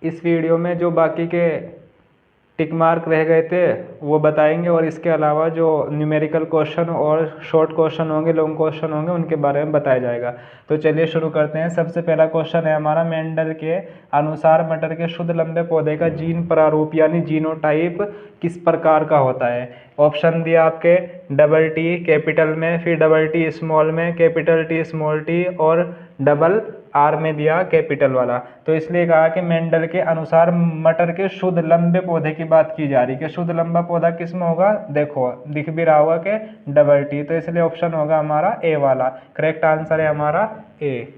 इस वीडियो में जो बाकी के टिक मार्क रह गए थे वो बताएंगे, और इसके अलावा जो न्यूमेरिकल क्वेश्चन और शॉर्ट क्वेश्चन होंगे, लॉन्ग क्वेश्चन होंगे, उनके बारे में बताया जाएगा। तो चलिए शुरू करते हैं। सबसे पहला क्वेश्चन है हमारा, मेंडल के अनुसार मटर के शुद्ध लंबे पौधे का जीन प्रारूप यानी जीनोटाइप किस प्रकार का होता है। ऑप्शन दिया आपके डबल टी कैपिटल में, फिर डबल टी स्मॉल में, कैपिटल टी स्मॉल टी, और डबल आर में दिया कैपिटल वाला। तो इसलिए कहा कि मेंडल के अनुसार मटर के शुद्ध लंबे पौधे की बात की जा रही है कि शुद्ध लंबा पौधा किस में होगा, देखो दिख भी रहा होगा कि डबल टी। तो इसलिए ऑप्शन होगा हमारा ए वाला। करेक्ट आंसर है हमारा ए।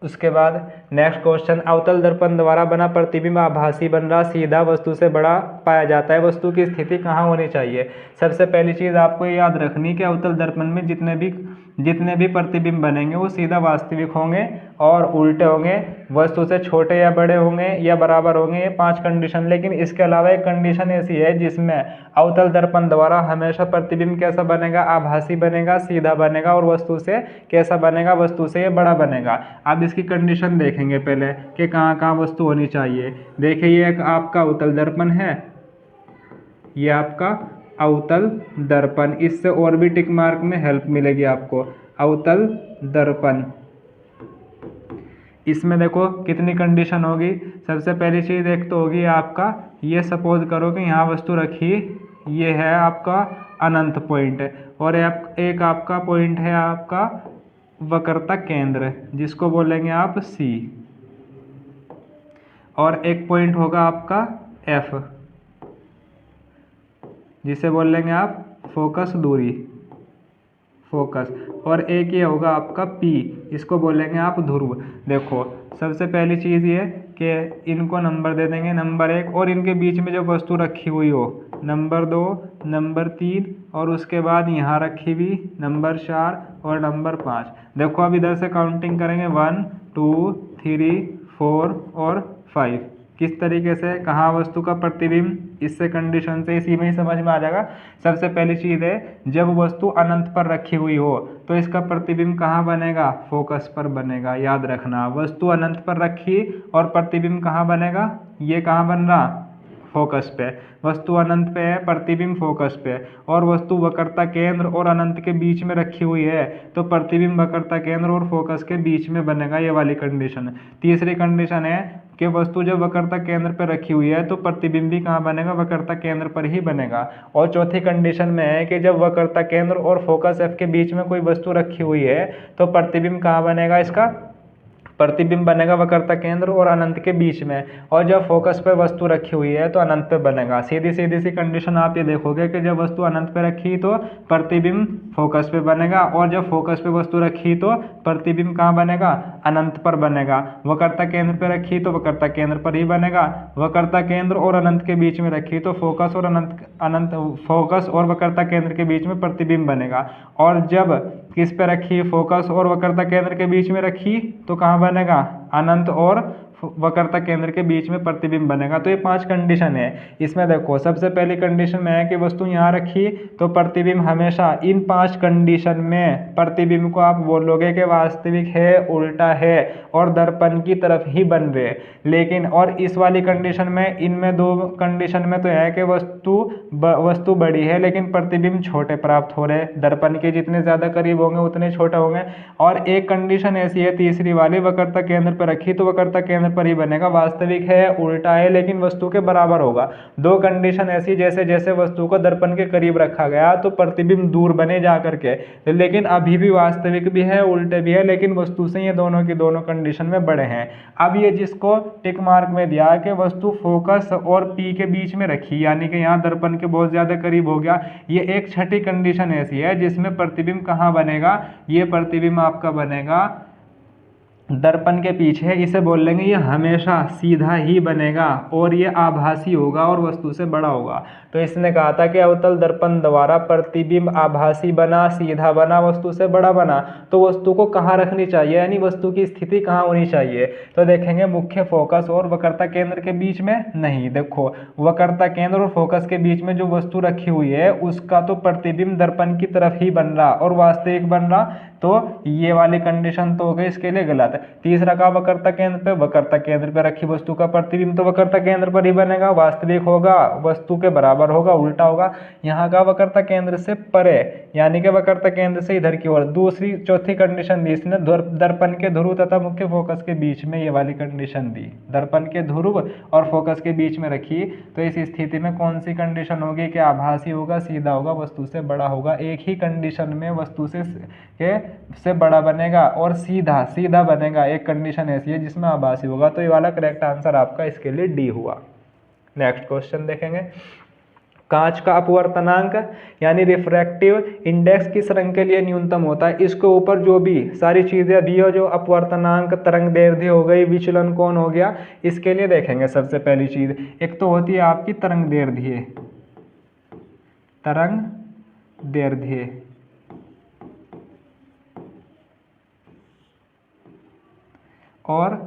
उसके बाद नेक्स्ट क्वेश्चन, अवतल दर्पण द्वारा बना प्रतिबिंब आभासी बन रहा सीधा वस्तु से बड़ा पाया जाता है, वस्तु की स्थिति कहाँ होनी चाहिए। सबसे पहली चीज आपको याद रखनी कि अवतल दर्पण में जितने भी प्रतिबिंब बनेंगे वो सीधा वास्तविक होंगे और उल्टे होंगे, वस्तु से छोटे या बड़े होंगे या बराबर होंगे, ये 5 कंडीशन। लेकिन इसके अलावा एक कंडीशन ऐसी है जिसमें अवतल दर्पण द्वारा हमेशा प्रतिबिंब कैसा बनेगा, आभासी बनेगा, सीधा बनेगा, और वस्तु से कैसा बनेगा, वस्तु से ये बड़ा बनेगा। अब इसकी कंडीशन देखेंगे पहले कि कहाँ कहाँ वस्तु होनी चाहिए। देखिए ये एक आपका अवतल दर्पण है, ये आपका अवतल दर्पण, इससे और भी टिक मार्क में हेल्प मिलेगी आपको। अवतल दर्पण, इसमें देखो कितनी कंडीशन होगी। सबसे पहली चीज एक तो होगी आपका, ये सपोज करो कि यहाँ वस्तु रखी, ये है आपका अनंत पॉइंट, और एक आपका पॉइंट है आपका वक्रता केंद्र जिसको बोलेंगे आप सी, और एक पॉइंट होगा आपका एफ जिसे बोलेंगे आप फोकस दूरी, फोकस, और एक ये होगा आपका पी, इसको बोलेंगे आप ध्रुव। देखो सबसे पहली चीज़ ये कि इनको नंबर दे देंगे, नंबर 1, और इनके बीच में जो वस्तु रखी हुई हो नंबर 2, नंबर 3, और उसके बाद यहाँ रखी हुई नंबर 4 और नंबर 5। देखो अब इधर से काउंटिंग करेंगे 1 2 3 4 और 5। किस तरीके से कहाँ वस्तु का प्रतिबिंब, इससे कंडीशन से इसी में ही समझ में आ जाएगा। सबसे पहली चीज है, जब वस्तु अनंत पर रखी हुई हो तो इसका प्रतिबिंब कहाँ बनेगा, फोकस पर बनेगा। याद रखना, वस्तु अनंत पर रखी और प्रतिबिंब कहाँ बनेगा, ये कहाँ बन रहा, फोकस पे। वस्तु अनंत पे है, प्रतिबिंब फोकस पे, और वस्तु वक्रता केंद्र और अनंत के बीच में रखी हुई है तो प्रतिबिंब वक्रता केंद्र और फोकस के बीच में बनेगा, ये वाली कंडीशन। तीसरी कंडीशन है कि वस्तु जब वक्रता केंद्र पर रखी हुई है तो प्रतिबिंब भी कहाँ बनेगा, वक्रता केंद्र पर ही बनेगा। और चौथी कंडीशन में है कि जब वक्रता केंद्र और फोकस एफ के बीच में कोई वस्तु रखी हुई है तो प्रतिबिंब कहाँ बनेगा, इसका प्रतिबिंब बनेगा वक्रता केंद्र और अनंत के बीच में, और जब फोकस पे वस्तु रखी हुई है तो अनंत पे बनेगा। सीधी सीधी सी कंडीशन आप ये देखोगे कि जब वस्तु अनंत पे रखी तो प्रतिबिंब फोकस पे बनेगा, और जब फोकस पे वस्तु रखी तो प्रतिबिंब कहाँ बनेगा, अनंत पर बनेगा। वक्रता केंद्र पे रखी तो वक्रता केंद्र पर ही बनेगा, वक्रता केंद्र और अनंत के बीच में रखी तो फोकस और अनंत फोकस और वक्रता केंद्र के बीच में प्रतिबिंब बनेगा। और जब किस पे रखी, फोकस और वक्रता केंद्र के बीच में रखी तो कहाँ बनेगा, अनंत और वक्रता केंद्र के बीच में प्रतिबिंब बनेगा। तो ये 5 कंडीशन है। इसमें देखो सबसे पहली कंडीशन में है कि वस्तु यहाँ रखी तो प्रतिबिंब हमेशा इन 5 कंडीशन में प्रतिबिंब को आप बोलोगे कि वास्तविक है, उल्टा है और दर्पण की तरफ ही बन रहे। लेकिन और इस वाली कंडीशन में, इनमें 2 कंडीशन में तो है कि वस्तु बड़ी है लेकिन प्रतिबिंब छोटे प्राप्त हो रहे, दर्पण के जितने ज्यादा करीब होंगे उतने छोटे होंगे। और एक कंडीशन ऐसी है तीसरी वाली, वक्रता केंद्र पर रखी तो वक्रता केंद्र पर ही बनेगा, वास्तविक है, उल्टा है लेकिन वस्तु के बराबर होगा। 2 कंडीशन ऐसी, जैसे जैसे वस्तु को दर्पण के करीब रखा गया तो प्रतिबिंब दूर बने जा करके, लेकिन अभी भी वास्तविक भी है, उल्टे भी है, लेकिन वस्तु से ये दोनों की दोनों कंडीशन में बड़े हैं। अब ये जिसको टिक मार्क में दिया कि वस्तु फोकस और पी के बीच में रखी, यानी कि यहाँ दर्पण के बहुत ज्यादा करीब हो गया, ये एक छठी कंडीशन ऐसी है जिसमें प्रतिबिंब कहाँ बनेगा, ये प्रतिबिंब आपका बनेगा दर्पण के पीछे। इसे बोल लेंगे ये हमेशा सीधा ही बनेगा और ये आभासी होगा और वस्तु से बड़ा होगा। तो इसने कहा था कि अवतल दर्पण द्वारा प्रतिबिंब आभासी बना, सीधा बना, वस्तु से बड़ा बना, तो वस्तु को कहाँ रखनी चाहिए, यानी वस्तु की स्थिति कहाँ होनी चाहिए। तो देखेंगे मुख्य फोकस और वक्रता केंद्र के बीच में नहीं। देखो वक्रता केंद्र और फोकस के बीच में जो वस्तु रखी हुई है उसका तो प्रतिबिंब दर्पण की तरफ ही बन रहा और वास्तविक बन रहा, तो ये वाली कंडीशन तो हो गई इसके लिए गलत। तीसरा का वक्रता केंद्र पे रखी वस्तु का प्रतिबिंब तो वक्रता केंद्र पर ही बनेगा, वास्तविक होगा, वस्तु के बराबर होगा, उल्टा होगा। यहाँ का वक्रता केंद्र से परे यानी कि वक्रता केंद्र से इधर की ओर। चौथी कंडीशन दी इसने दर्पण के ध्रुव तथा मुख्य फोकस के बीच में, ये वाली कंडीशन दी, दर्पण के ध्रुव और फोकस के बीच में रखी। तो इस स्थिति में कौन सी कंडीशन होगी कि आभासी होगा, सीधा होगा, वस्तु से बड़ा होगा। एक ही कंडीशन में वस्तु से बड़ा बनेगा और सीधा बनेगा। एक कंडीशन ऐसी है जिसमें आभासी होगा। तो ये वाला करेक्ट आंसर आपका इसके लिए डी हुआ। नेक्स्ट क्वेश्चन देखेंगे। कांच का अपवर्तनांक यानी रिफ्रैक्टिव इंडेक्स किस रंग के लिए न्यूनतम होता है? इसके ऊपर जो भी सारी चीजें दी हो, जो अपवर्तनांक, तरंगदैर्ध्य हो गई, विचलन कोण हो गया, इसके लिए देखेंगे। सबसे पहली चीज एक तो होती है आपकी तरंगदैर्ध्य, और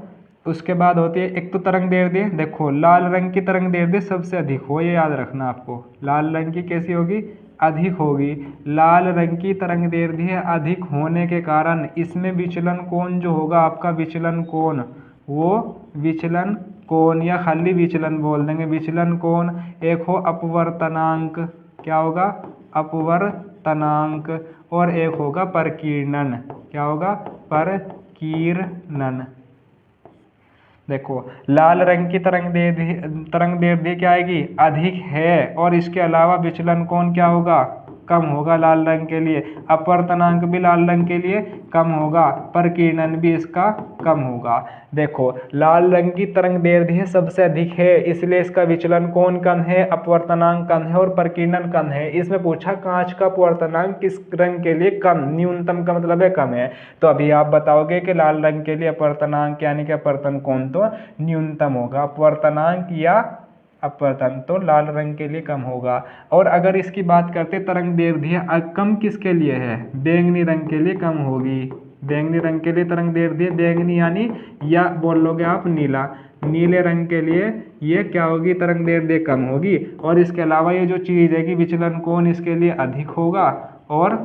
उसके बाद होती है एक तो तरंगदैर्ध्य। देखो लाल रंग की तरंगदैर्ध्य सबसे अधिक हो, ये याद रखना आपको। लाल रंग की कैसी होगी? अधिक होगी। लाल रंग की तरंगदैर्ध्य अधिक होने के कारण इसमें विचलन कोण जो होगा आपका, विचलन कोण, वो विचलन कोण या खाली विचलन बोल देंगे, विचलन कोण। एक हो अपवर्तनांक, क्या होगा? अपवर्तनांक। और एक होगा परकीर्णन, क्या होगा? परकीर्णन। देखो लाल रंग की तरंगदैर्ध्य क्या आएगी? अधिक है, और इसके अलावा विचलन कोण क्या होगा? कम होगा लाल रंग के लिए। अपवर्तनांक भी लाल रंग के लिए कम होगा, परकीर्णन भी इसका कम होगा। देखो लाल रंग की तरंगदैर्ध्य सबसे अधिक है, इसलिए इसका विचलन कोण कम है, अपवर्तनांक कम है और परकीर्णन कम है। इसमें पूछा कांच का अपवर्तनांक किस रंग के लिए कम, न्यूनतम का मतलब है कम है। तो अभी आप बताओगे कि लाल रंग के लिए अपवर्तनांक यानी कि अपवर्तन कोण तो न्यूनतम होगा, अपवर्तनांक या अपवर्तन तो लाल रंग के लिए कम होगा। और अगर इसकी बात करते तरंगदैर्ध्य कम किसके लिए है? बैंगनी रंग के लिए कम होगी। बैंगनी रंग के लिए तरंगदैर्ध्य, बैंगनी यानी या बोल लोगे आप नीला, नीले रंग के लिए ये क्या होगी? तरंगदैर्ध्य कम होगी। और इसके अलावा ये जो चीज है कि विचलन कोण इसके लिए अधिक होगा और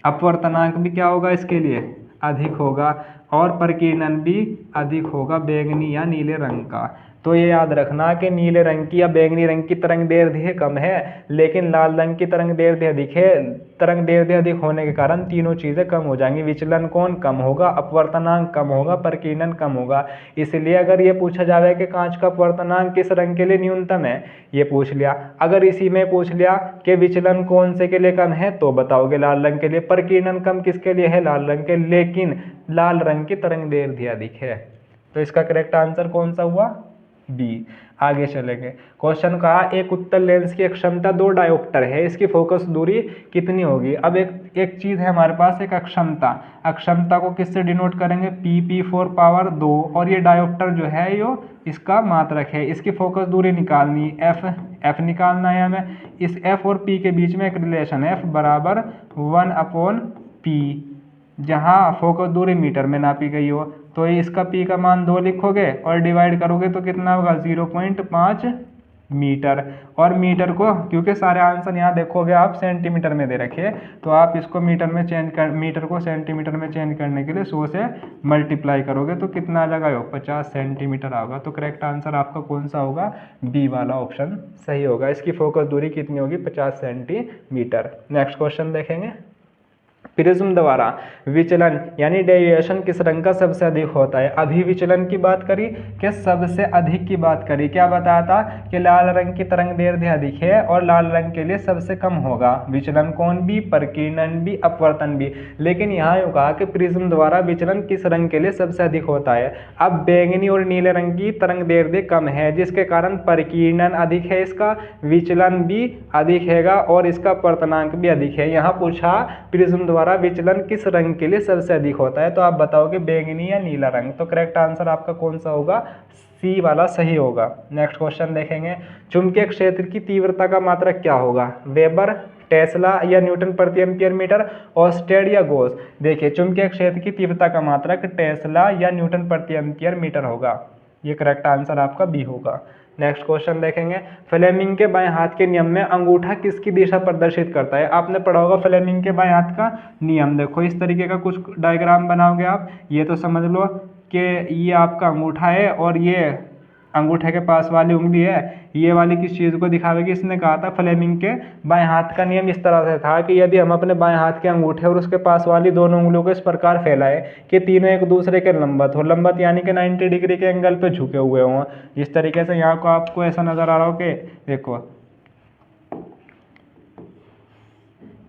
अपवर्तनांक भी क्या होगा? इसके लिए अधिक होगा और परकीर्णन भी अधिक होगा बैंगनी या नीले रंग का। तो ये याद रखना कि नीले रंग की या बैंगनी रंग की तरंगदैर्ध्य कम है, लेकिन लाल रंग की तरंगदैर्ध्य अधिक है। तरंगदैर्ध्य अधिक होने के कारण तीनों चीजें कम हो जाएंगी, विचलन कोण कम होगा, अपवर्तनांक कम होगा, परकीर्णन कम होगा। इसलिए अगर ये पूछा जाए कि कांच का अपवर्तनांक किस रंग के लिए न्यूनतम है, ये पूछ लिया। अगर इसी में पूछ लिया कि विचलन कौन से के लिए कम है, तो बताओगे लाल रंग के लिए। परकीर्णन कम किसके लिए है? लाल रंग के, लेकिन लाल रंग की तरंगदैर्ध्य अधिक है। तो इसका करेक्ट आंसर कौन सा हुआ? बी। आगे चलेंगे। क्वेश्चन कहा एक उत्तल लेंस की क्षमता 2 डायोप्टर है, इसकी फोकस दूरी कितनी होगी? अब एक चीज है हमारे पास, एक अक्षमता। अक्षमता को किससे डिनोट करेंगे? P4 power 2। और ये डायोप्टर जो है यो इसका मात्रक है। इसकी फोकस दूरी निकालनी, f निकालना है हमें। इस f और p के बीच में एक रिलेशन है, f बराबर 1/p, जहाँ फोकस दूरी मीटर में नापी गई हो। तो इसका p का मान 2 लिखोगे और डिवाइड करोगे तो कितना होगा? 0.5 मीटर। और मीटर को, क्योंकि सारे आंसर यहाँ देखोगे आप सेंटीमीटर में दे रखे, तो आप इसको मीटर को सेंटीमीटर में चेंज करने के लिए 100 से मल्टीप्लाई करोगे तो कितना आ जाएगा? 50 सेंटीमीटर होगा। तो करेक्ट आंसर आपका कौन सा होगा? बी वाला ऑप्शन सही होगा। इसकी फोकस दूरी कितनी होगी? 50 सेंटीमीटर। नेक्स्ट क्वेश्चन देखेंगे। प्रिज्म द्वारा विचलन यानी डेविएशन किस रंग का सबसे अधिक होता है? अभी विचलन की बात करी कि सबसे अधिक की बात करी। क्या बताया था कि लाल रंग की तरंगदैर्ध्य अधिक है और लाल रंग के लिए सबसे कम होगा, विचलन कोण भी, परकीर्णन भी, अपवर्तन भी। लेकिन यहाँ यूँ कहा कि प्रिज्म द्वारा विचलन किस रंग के लिए सबसे अधिक होता है। अब बैंगनी और नीले रंग की तरंगदैर्ध्य कम है, जिसके कारण परकीर्णन अधिक है, इसका विचलन भी अधिक हैगा और इसका अपवर्तनांक भी अधिक है। यहाँ पूछा प्रिज्म द्वारा विचलन किस रंग के लिए सबसे अधिक होता है, तो आप बताओगे बैंगनी या नीला रंग। तो करेक्ट आंसर आपका कौन सा होगा? सी वाला सही होगा। नेक्स्ट क्वेश्चन देखेंगे। चुंबकीय क्षेत्र की तीव्रता का मात्रक क्या होगा? वेबर, टेस्ला या न्यूटन प्रति एम्पियर मीटर, ऑर्स्टेड या गॉस? देखिए चुंबकीय क्षेत्र की तीव्रता का मात्रक टेस्ला या न्यूटन प्रति एम्पियर मीटर होगा। ये करेक्ट आंसर आपका बी होगा। नेक्स्ट क्वेश्चन देखेंगे, फ्लेमिंग के बाएं हाथ के नियम में अंगूठा किसकी दिशा प्रदर्शित करता है। आपने पढ़ा होगा फ्लेमिंग के बाएं हाथ का नियम। देखो इस तरीके का कुछ डायग्राम बनाओगे आप, ये तो समझ लो कि ये आपका अंगूठा है और ये अंगूठे के पास वाली उंगली है, ये वाली किस चीज़ को दिखावेगी। इसने कहा था फ्लेमिंग के बाएं हाथ का नियम इस तरह से था कि यदि हम अपने बाएं हाथ के अंगूठे और उसके पास वाली दोनों उंगलियों को इस प्रकार फैलाए कि तीनों एक दूसरे के लंबवत हो, लंबवत यानी कि 90 डिग्री के एंगल पे झुके हुए हों। इस तरीके से यहाँ को आपको ऐसा नज़र आ रहा हो कि देखो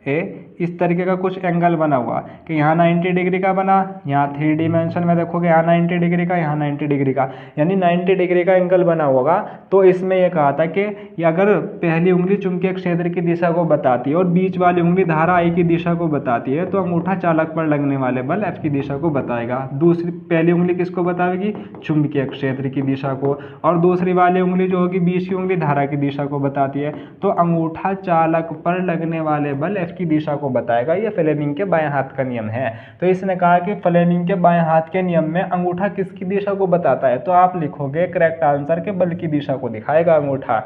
इस तरीके का कुछ एंगल बना हुआ कि यहाँ 90 डिग्री का बना, यहाँ 3 डिमेंशन में देखोगे यहाँ 90 डिग्री का, यहाँ 90 डिग्री का, यानी 90 डिग्री का एंगल बना होगा। तो इसमें यह कहा था कि अगर पहली उंगली चुंबकीय क्षेत्र की दिशा को बताती है और बीच वाली उंगली धारा आई की दिशा को बताती है, तो अंगूठा चालक पर लगने वाले बल F की दिशा को बताएगा। दूसरी पहली उंगली किसको बताएगी, चुंबकीय क्षेत्र की दिशा को, और दूसरी वाली उंगली जो होगी बीच की उंगली धारा की दिशा को बताती है। तो अंगूठा चालक पर लगने वाले बल F की दिशा को बताएगा। यह फ्लेमिंग के बाएं हाथ का नियम है। तो इसने कहा कि फ्लेमिंग के बाएं हाथ के नियम में अंगूठा किसकी दिशा को बताता है, तो आप लिखोगे करेक्ट आंसर के बल की दिशा को दिखाएगा अंगूठा।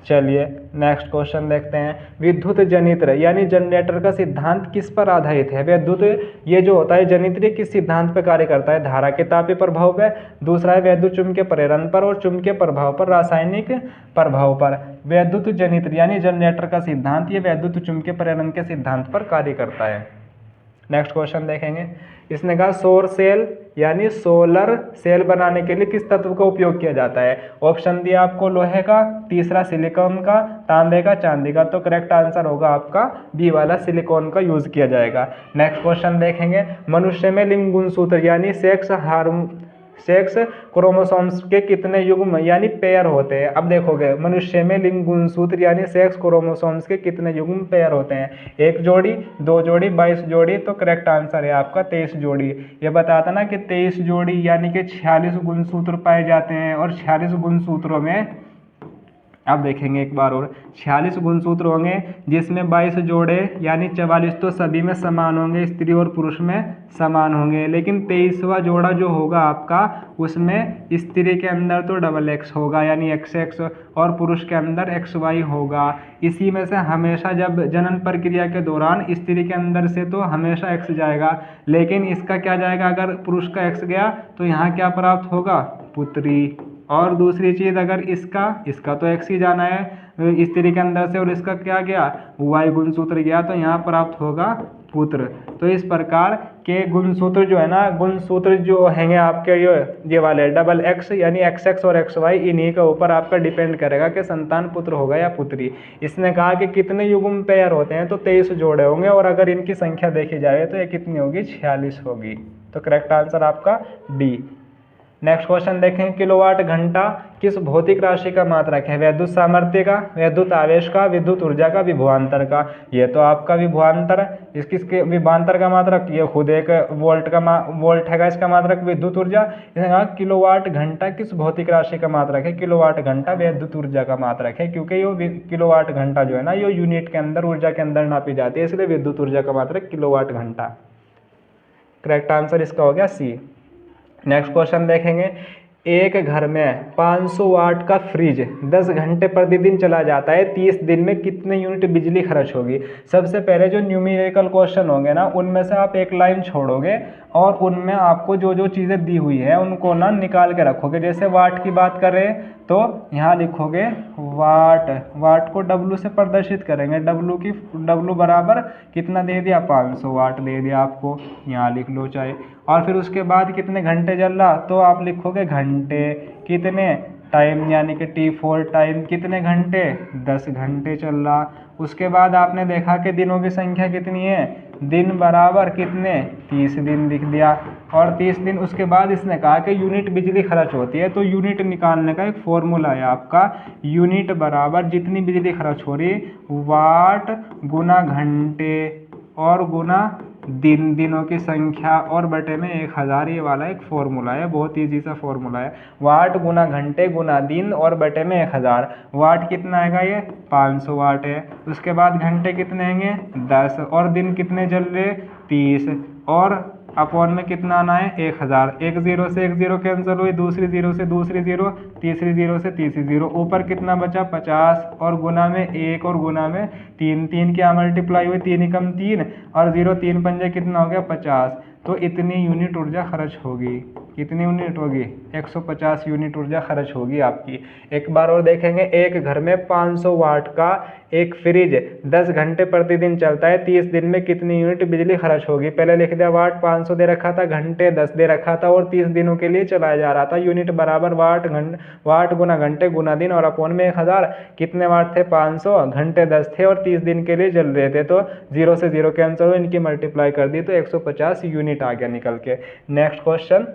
चलिए नेक्स्ट क्वेश्चन देखते हैं, विद्युत जनित्र यानी जनरेटर का सिद्धांत किस पर आधारित है। विद्युत ये जो होता है जनित्र किस सिद्धांत पर कार्य करता है, धारा के तापीय प्रभाव पर, दूसरा है वैद्युत चुंबकीय प्रेरण पर, और चुंबकीय प्रभाव पर, रासायनिक प्रभाव पर। वैद्युत जनित्र यानी जनरेटर का सिद्धांत ये वैद्युत चुंबकीय प्रेरण के सिद्धांत पर कार्य करता है। नेक्स्ट क्वेश्चन देखेंगे, इसने कहा सौर सेल यानी सोलर सेल बनाने के लिए किस तत्व का उपयोग किया जाता है। ऑप्शन दिया आपको लोहे का, तीसरा सिलिकॉन का, तांबे का, चांदी का। तो करेक्ट आंसर होगा आपका बी वाला, सिलिकॉन का यूज किया जाएगा। नेक्स्ट क्वेश्चन देखेंगे, मनुष्य में लिंग गुणसूत्र यानी सेक्स क्रोमोसोम्स के कितने युग्म यानी पेयर होते हैं। अब देखोगे मनुष्य में लिंग गुणसूत्र यानी सेक्स क्रोमोसोम्स के कितने युग्म पेयर होते हैं, 1 जोड़ी, 2 जोड़ी, 22 जोड़ी। तो करेक्ट आंसर है आपका 23 जोड़ी। ये बताता ना कि 23 जोड़ी यानी कि 46 गुणसूत्र पाए जाते हैं, और 46 गुणसूत्रों में अब देखेंगे एक बार और, 46 गुणसूत्र होंगे जिसमें 22 जोड़े यानी 44 तो सभी में समान होंगे, स्त्री और पुरुष में समान होंगे, लेकिन 23वां जोड़ा जो होगा आपका उसमें स्त्री के अंदर तो XX होगा यानी XX, और पुरुष के अंदर XY होगा। इसी में से हमेशा जब जनन प्रक्रिया के दौरान स्त्री के अंदर से तो हमेशा X जाएगा, लेकिन इसका क्या जाएगा, अगर पुरुष का X गया तो यहाँ क्या प्राप्त होगा, पुत्री। और दूसरी चीज़ अगर इसका तो X ही जाना है स्त्री के अंदर से, और इसका क्या गया, Y गुणसूत्र गया, तो यहाँ प्राप्त होगा पुत्र। तो इस प्रकार के गुणसूत्र जो है ना, गुणसूत्र जो हैंगे आपके ये वाले XX यानी XX और XY, इन्हीं के ऊपर आपका डिपेंड करेगा कि संतान पुत्र होगा या पुत्री। इसने कहा कि कितने युग्म पेयर होते हैं, तो 23 जोड़े होंगे, और अगर इनकी संख्या देखी जाए तो ये कितनी होगी, 46 होगी। तो करेक्ट आंसर आपका डी। नेक्स्ट क्वेश्चन देखें, किलोवाट घंटा किस भौतिक राशि का मात्रक है। विद्युत सामर्थ्य का, विद्युत आवेश का, विद्युत ऊर्जा का, विभवांतर का। ये तो आपका विभवांतर, किसके विभवांतर का मात्रक, ये खुद एक वोल्ट हैगा इसका मात्रक, विद्युत ऊर्जा। इसने कहा किलोवाट घंटा किस भौतिक राशि का मात्रक है, किलोवाट घंटा विद्युत ऊर्जा का मात्रक है, क्योंकि ये किलोवाट घंटा जो है ना ये यूनिट के अंदर, ऊर्जा के अंदर नापी जाती है, इसलिए विद्युत ऊर्जा का मात्रक किलोवाट घंटा। करेक्ट आंसर इसका हो गया सी। नेक्स्ट क्वेश्चन देखेंगे, एक घर में 500 वाट का फ्रिज 10 घंटे प्रतिदिन चला जाता है, 30 दिन में कितने यूनिट बिजली खर्च होगी। सबसे पहले जो न्यूमेरिकल क्वेश्चन होंगे ना, उनमें से आप एक लाइन छोड़ोगे और उनमें आपको जो जो चीज़ें दी हुई है उनको ना निकाल के रखोगे। जैसे वाट की बात करें तो यहाँ लिखोगे वाट, वाट को W से प्रदर्शित करेंगे, W बराबर कितना दे दिया, 500 वाट दे दिया आपको, यहाँ लिख लो चाहे। और फिर उसके बाद कितने घंटे चल रहा, तो आप लिखोगे घंटे, कितने टाइम यानी कि T4 टाइम, कितने घंटे, 10 घंटे चल रहा। उसके बाद आपने देखा कि दिनों की संख्या कितनी है, दिन बराबर कितने, 30 दिन लिख दिया। और 30 दिन उसके बाद इसने कहा कि यूनिट बिजली खर्च होती है, तो यूनिट निकालने का एक फॉर्मूला है आपका, यूनिट बराबर जितनी बिजली खर्च हो रही वाट गुना घंटे और गुना दिन, दिनों की संख्या और बटे में 1000। ये वाला एक फॉर्मूला है, बहुत ईजी सा फॉर्मूला है, वाट गुना घंटे गुना दिन और बटे में 1000। वाट कितना आएगा, ये 500 वाट है। उसके बाद घंटे कितने आएंगे, 10, और दिन कितने चल रहे, 30, और अपॉन में कितना आना है 1000। एक जीरो से एक जीरो कैंसिल हुई, दूसरी जीरो से दूसरी जीरो, तीसरी जीरो से तीसरी जीरो, ऊपर कितना बचा 50 और गुना में 1 और गुना में 3, 3 क्या मल्टीप्लाई हुई 3 एकम 3 और 0 3 पंजे कितना हो गया 50। तो इतनी यूनिट ऊर्जा खर्च होगी। कितनी यूनिट होगी 150 यूनिट ऊर्जा खर्च होगी आपकी। एक बार और देखेंगे, एक घर में 500 वाट का एक फ्रिज 10 घंटे प्रतिदिन चलता है, 30 दिन में कितनी यूनिट बिजली खर्च होगी। पहले लिख दिया वाट 500 दे रखा था, घंटे 10 दे रखा था और 30 दिनों के लिए चलाया जा रहा था। यूनिट बराबर वाट गुना घंटे गुना दिन और अपॉन में 1000। कितने वाट थे 500, घंटे 10 थे और 30 दिन के लिए चल रहे थे। तो 0 से 0 कैंसिल हो, इनकी मल्टीप्लाई कर दी तो 150 यूनिट आ गया निकल के। Next question,